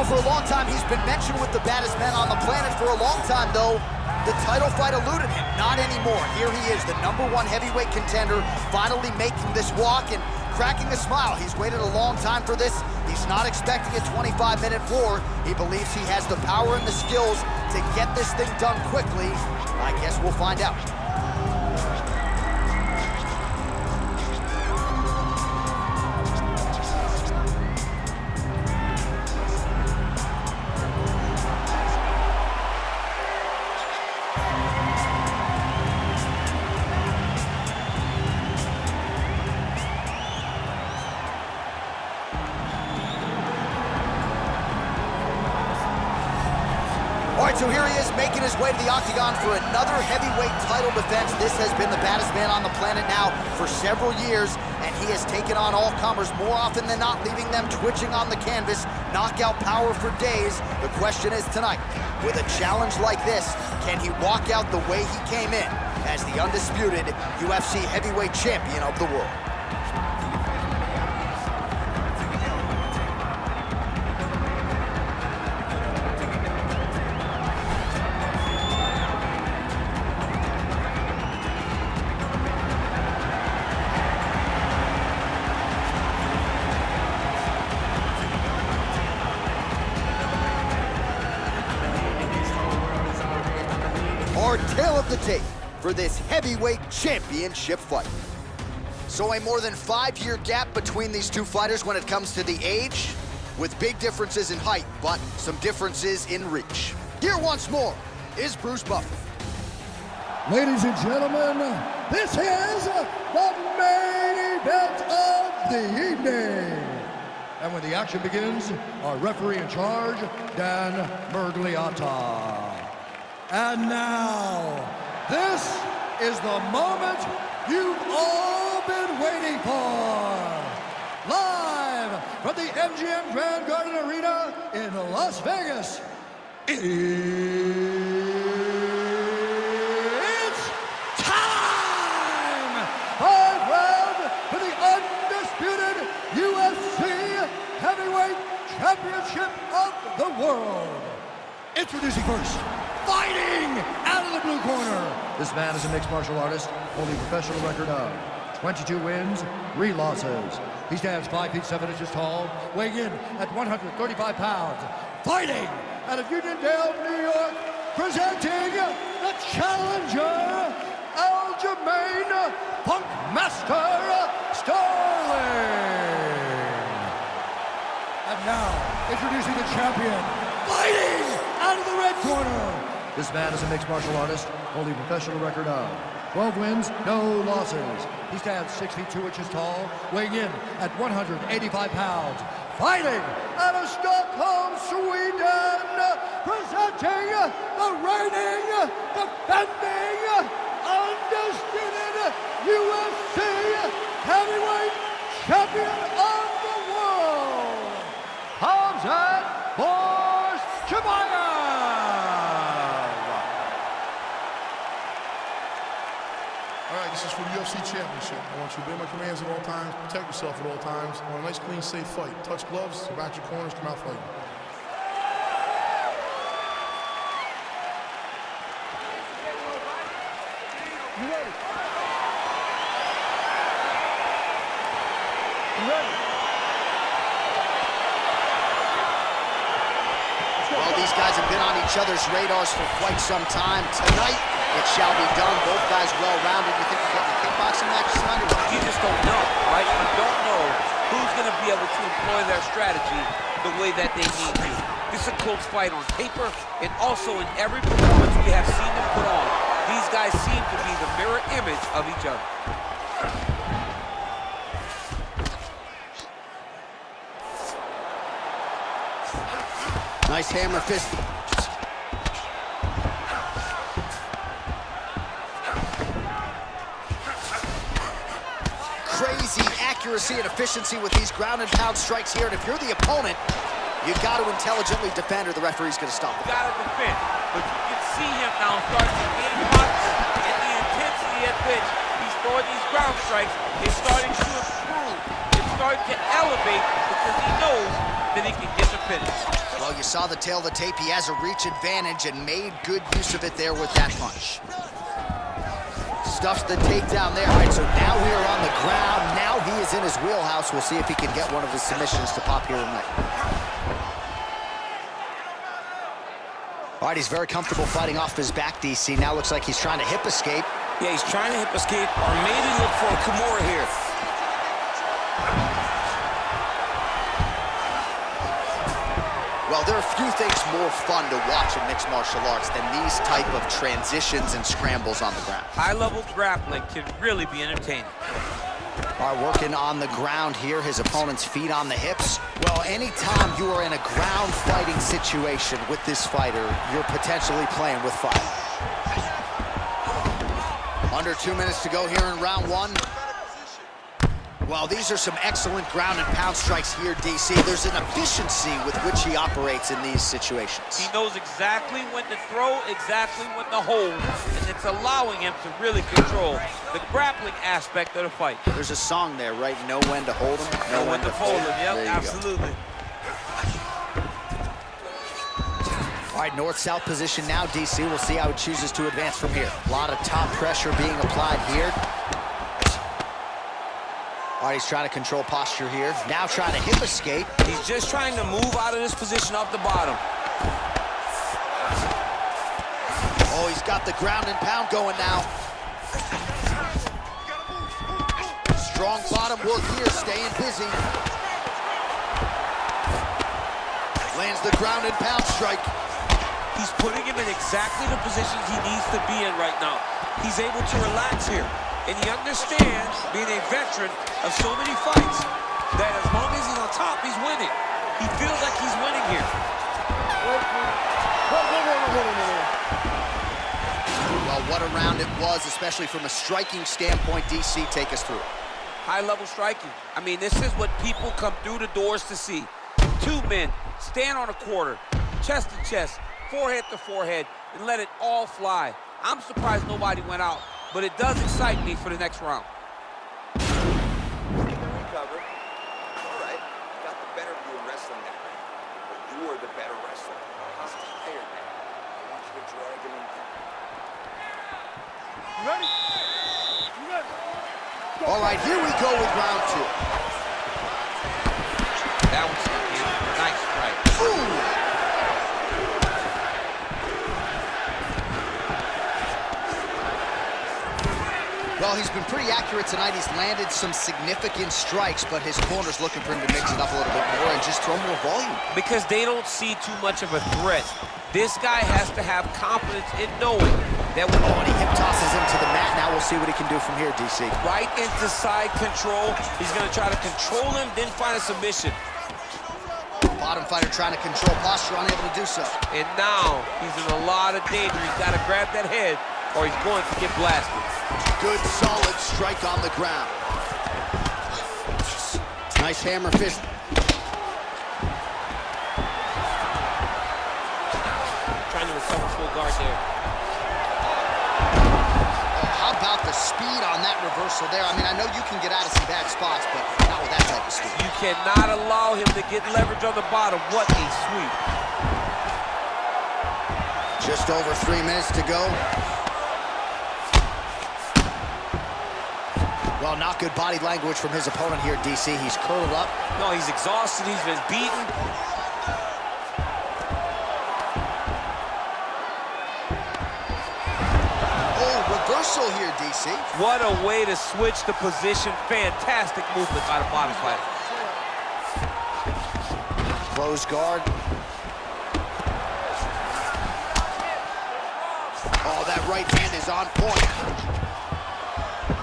Well, for a long time, he's been mentioned with the baddest men on the planet. For a long time, though, the title fight eluded him. Not anymore. Here he is, the #1 heavyweight contender, finally making this walk and cracking a smile. He's waited a long time for this. He's not expecting a 25-minute war. He believes he has the power and the skills to get this thing done quickly. I guess we'll find out. All right, so here he is making his way to the octagon for another heavyweight title defense. This has been the baddest man on the planet now for several years, and he has taken on all comers more often than not, leaving them twitching on the canvas. Knockout power for days. The question is tonight, with a challenge like this, can he walk out the way he came in as the undisputed UFC heavyweight champion of the world? Our tale of the tape for this heavyweight championship fight. So a more than 5-year gap between these two fighters when it comes to the age, with big differences in height, but some differences in reach. Here once more is Bruce Buffer. Ladies and gentlemen, this is the main event of the evening. And when the action begins, our referee in charge, Dan Mergliata. And now, this is the moment you've all been waiting for. Live from the MGM Grand Garden Arena in Las Vegas, it's time! 5 rounds for the undisputed UFC Heavyweight Championship of the world. Introducing first, fighting out of the blue corner. This man is a mixed martial artist, holding a professional record of 22 wins, 3 losses. He stands 5 feet 7 inches tall, weighing in at 135 pounds. Fighting out of Uniondale, New York, presenting the challenger, Aljamain Funkmaster Sterling. And now, introducing the champion, fighting out of the red corner. This man is a mixed martial artist, holding a professional record of 12 wins, no losses. He stands 6 feet 2 inches tall, weighing in at 185 pounds. Fighting out of Stockholm, Sweden, presenting the reigning, defending, undisputed UFC heavyweight champion of the world, Khamzat Chimaev. All right, this is for the UFC Championship. I want you to obey my commands at all times, protect yourself at all times. I want a nice, clean, safe fight. Touch gloves, back your corners, come out fighting. You ready? You ready? Well, these guys have been on each other's radars for quite some time. Tonight, it shall be done. Both guys well-rounded. You think we're getting a kickboxing match tonight? You just don't know, right? You don't know who's going to be able to employ their strategy the way that they need to. This is a close fight on paper, and also in every performance we have seen them put on. These guys seem to be the mirror image of each other. Nice hammer fist. Crazy accuracy and efficiency with these ground and pound strikes here. And if you're the opponent, you got to intelligently defend or the referee's going to stop it. You got to defend, but you can see him now starting to gain confidence, and the intensity at which he's throwing these ground strikes is starting to improve. It's starting starting to elevate because he knows that he can get the finish. Well, you saw the tail of the tape. He has a reach advantage and made good use of it there with that punch. Stuffs the takedown there. All right, so now we are on the ground. Now he is in his wheelhouse. We'll see if he can get one of his submissions to pop here tonight. All right, he's very comfortable fighting off his back, DC. Now looks like he's trying to hip escape. Yeah, he's trying to hip escape or maybe look for a Kimura here. Well, there are few things more fun to watch in mixed martial arts than these type of transitions and scrambles on the ground. High-level grappling can really be entertaining. All right, working on the ground here, his opponent's feet on the hips. Well, anytime you are in a ground fighting situation with this fighter, you're potentially playing with fire. Under 2 minutes to go here in round one. Well, these are some excellent ground and pound strikes here, DC. There's an efficiency with which he operates in these situations. He knows exactly when to throw, exactly when to hold, and it's allowing him to really control the grappling aspect of the fight. There's a song there, right? Know when to hold him, Know when to fold him. Yep, absolutely. All right, north-south position now, DC. We'll see how he chooses to advance from here. A lot of top pressure being applied here. All right, he's trying to control posture here. Now trying to hip escape. He's just trying to move out of this position off the bottom. Oh, he's got the ground and pound going now. Strong bottom work here, staying busy. Lands the ground and pound strike. He's putting him in exactly the positions he needs to be in right now. He's able to relax here. And he understands, being a veteran of so many fights, that as long as he's on top, he's winning. He feels like he's winning here. Well, what a round it was, especially from a striking standpoint. DC, take us through it. High-level striking. I mean, this is what people come through the doors to see. Two men stand on a quarter, chest to chest, forehead to forehead, and let it all fly. I'm surprised nobody went out, but it does excite me for the next round. Recover. All right, got the better of you in wrestling that night, but you are the better wrestler. He's tired now. I want you to drag him in. You ready? You ready? All right, here we go with round two. That was a nice strike. Ooh. Well, he's been pretty accurate tonight. He's landed some significant strikes, but his corner's looking for him to mix it up a little bit more and just throw more volume. Because they don't see too much of a threat. This guy has to have confidence in knowing that when Oh, and he hip tosses him to the mat. Now we'll see what he can do from here, DC. Right into side control. He's going to try to control him, then find a submission. Bottom fighter trying to control posture, unable to do so. And now he's in a lot of danger. He's got to grab that head or he's going to get blasted. Good, solid strike on the ground. Nice hammer fist. Trying to recover full guard there. How about the speed on that reversal there? I mean, I know you can get out of some bad spots, but not with that type of speed. You cannot allow him to get leverage on the bottom. What a sweep. Just over 3 minutes to go. Well, not good body language from his opponent here, DC. He's curled up. No, he's exhausted. He's been beaten. Oh, reversal here, DC. What a way to switch the position. Fantastic movement by the bottom fighter. Close guard. Oh, that right hand is on point.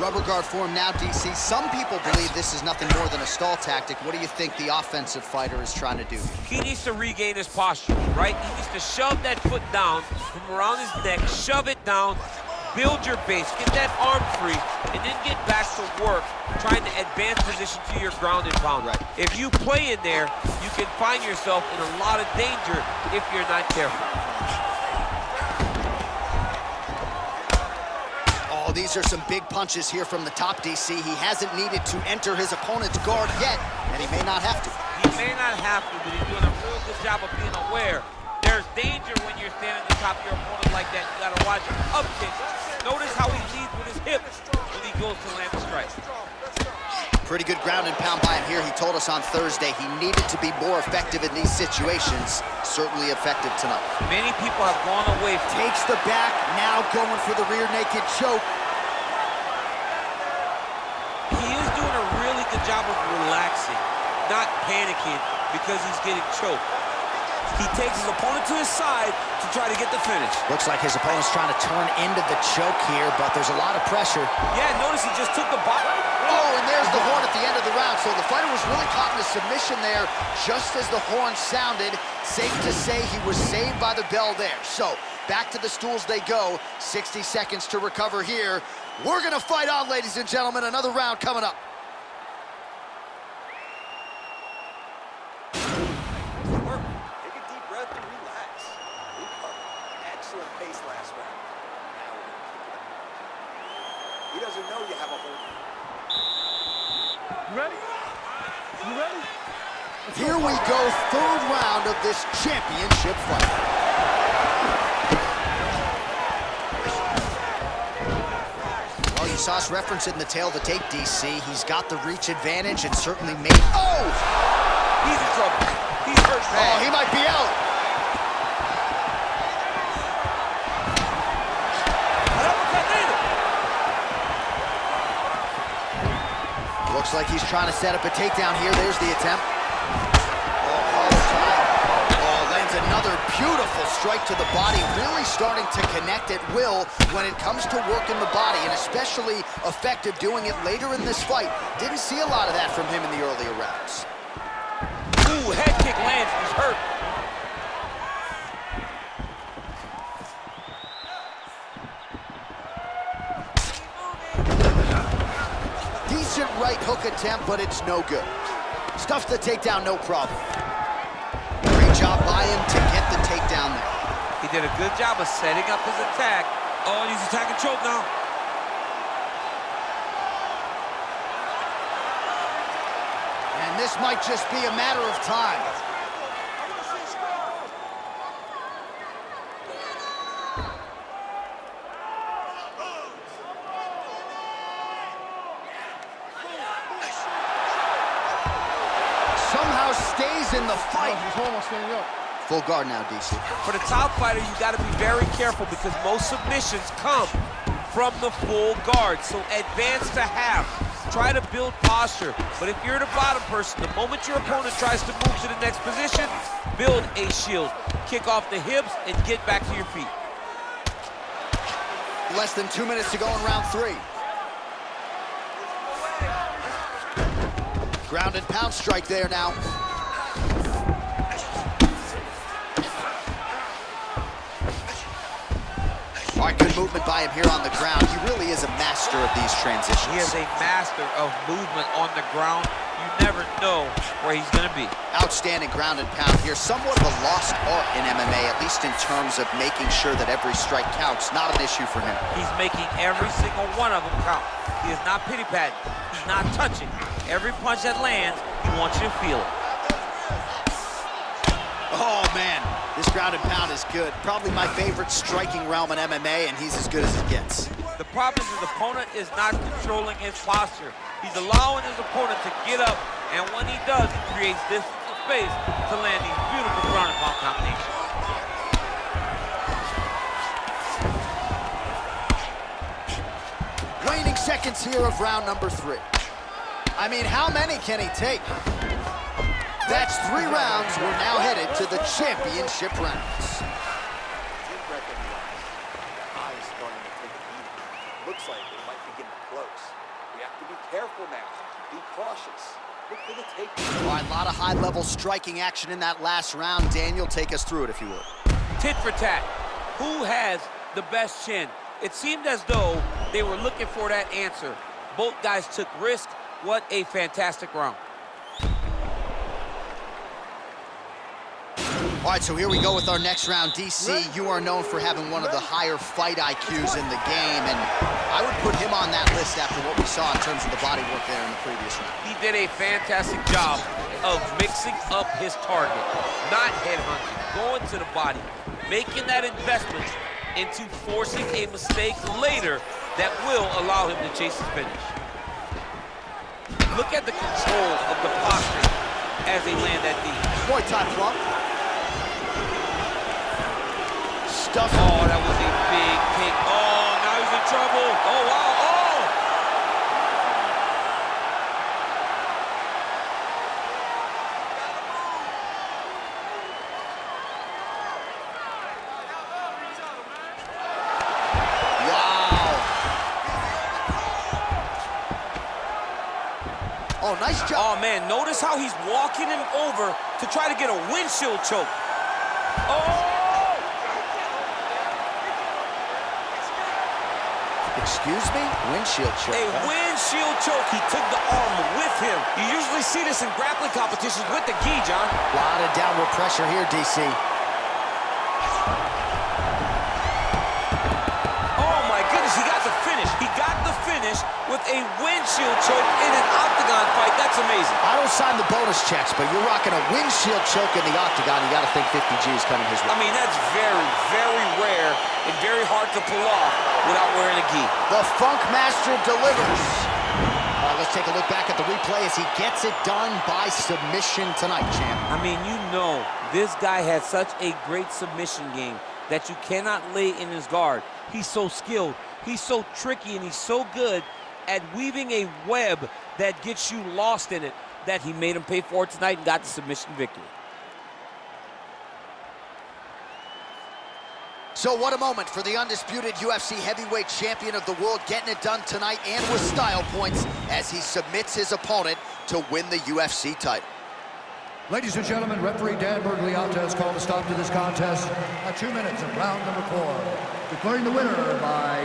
Rubber guard for him now, DC. Some people believe this is nothing more than a stall tactic. What do you think the offensive fighter is trying to do? He needs to regain his posture, right? He needs to shove that foot down from around his neck, shove it down, build your base, get that arm free, and then get back to work trying to advance position to your ground and pound. Right. If you play in there, you can find yourself in a lot of danger if you're not careful. Oh, Oh, these are some big punches here from the top, DC. He hasn't needed to enter his opponent's guard yet, and he may not have to. He may not have to, but he's doing a real good job of being aware. There's danger when you're standing at the top of your opponent like that. You gotta watch him up kick. Notice how he leads with his hips when he goes to land the strike. Pretty good ground and pound by him here. He told us on Thursday he needed to be more effective in these situations. Certainly effective tonight. Many people have gone away from Takes the back, now going for the rear naked choke. He is doing a really good job of relaxing, not panicking because he's getting choked. He takes his opponent to his side to try to get the finish. Looks like his opponent's trying to turn into the choke here, but there's a lot of pressure. Yeah, notice he just took the bottom. Oh, and there's the horn at the end of the round. So the fighter was really caught in a submission there just as the horn sounded. Safe to say he was saved by the bell there. So back to the stools they go. 60 seconds to recover here. We're going to fight on, ladies and gentlemen. Another round coming up. Take a deep breath and relax. Recover. Excellent pace last round. Now we're going to kick it up. He doesn't know you have a hold. You ready? You ready? Here we go, third round of this championship fight. Well, you saw us reference it in the tail of the tape, DC. He's got the reach advantage and certainly made... Oh! He's in trouble. He's hurt bad. Oh, he might be out. Looks like he's trying to set up a takedown here. There's the attempt. Oh, lands another beautiful strike to the body, really starting to connect at will when it comes to working the body, and especially effective doing it later in this fight. Didn't see a lot of that from him in the earlier rounds. Ooh, head kick lands. He's hurt. Decent right hook attempt, but it's no good. Stuffs the takedown, no problem. Great job by him to get the takedown there. He did a good job of setting up his attack. Oh, and he's attacking choke now. And this might just be a matter of time. Somehow stays in the fight. He's almost standing up. Full guard now, DC. For the top fighter, you got to be very careful because most submissions come from the full guard. So advance to half. Try to build posture. But if you're the bottom person, the moment your opponent tries to move to the next position, build a shield. Kick off the hips and get back to your feet. Less than 2 minutes to go in round 3. Ground and pound strike there now. All right, good movement by him here on the ground. He really is a master of these transitions. He is a master of movement on the ground. You never know where he's going to be. Outstanding ground and pound here. Somewhat of a lost art in MMA, at least in terms of making sure that every strike counts. Not an issue for him. He's making every single one of them count. He is not pity-patting. He's not touching. Every punch that lands, he wants you to feel it. Oh, man. This ground and pound is good. Probably my favorite striking realm in MMA, and he's as good as it gets. The problem is his opponent is not controlling his posture. He's allowing his opponent to get up, and when he does, he creates this space to land these beautiful ground and pound combinations. Waning seconds here of round number 3. I mean, how many can he take? That's 3 rounds. We're now headed to the championship rounds. Deep breath in the eyes starting to take a beating. Looks like it might be getting close. We have to be careful now. Be cautious. Look for the takedown. All right, a lot of high-level striking action in that last round. Daniel, take us through it, if you would. Tit for tat. Who has the best chin? It seemed as though they were looking for that answer. Both guys took risk. What a fantastic round. All right, so here we go with our next round. DC, you are known for having one of the higher fight IQs in the game, and I would put him on that list after what we saw in terms of the body work there in the previous round. He did a fantastic job of mixing up his target, not headhunting, going to the body, making that investment into forcing a mistake later that will allow him to chase his finish. Look at the control of the posture as they land that knee. Muay Thai plump. Stuff. Oh, that was a big kick. Oh, now he's in trouble. Oh, wow. Oh! Oh, nice job. Oh, man, notice how he's walking him over to try to get a windshield choke. Oh! Excuse me? Windshield choke. A windshield choke. He took the arm with him. You usually see this in grappling competitions with the gi, John. A lot of downward pressure here, DC. Oh, my goodness, he got the finish. He got the finish with a windshield choke in an octagon fight. That's amazing. I don't sign the bonus checks, but you're rocking a windshield choke in the octagon. You got to think 50 G's coming his way. I mean, that's very, very rare and very hard to pull off without wearing a gi. The Funk Master delivers. Let's take a look back at the replay as he gets it done by submission tonight, champ. I mean, you know, this guy has such a great submission game that you cannot lay in his guard. He's so skilled, he's so tricky, and he's so good at weaving a web that gets you lost in it that he made him pay for it tonight and got the submission victory. So what a moment for the undisputed UFC heavyweight champion of the world, getting it done tonight and with style points as he submits his opponent to win the UFC title. Ladies and gentlemen, referee Dan Bergliata has called a stop to this contest at 2 minutes of round number 4, declaring the winner by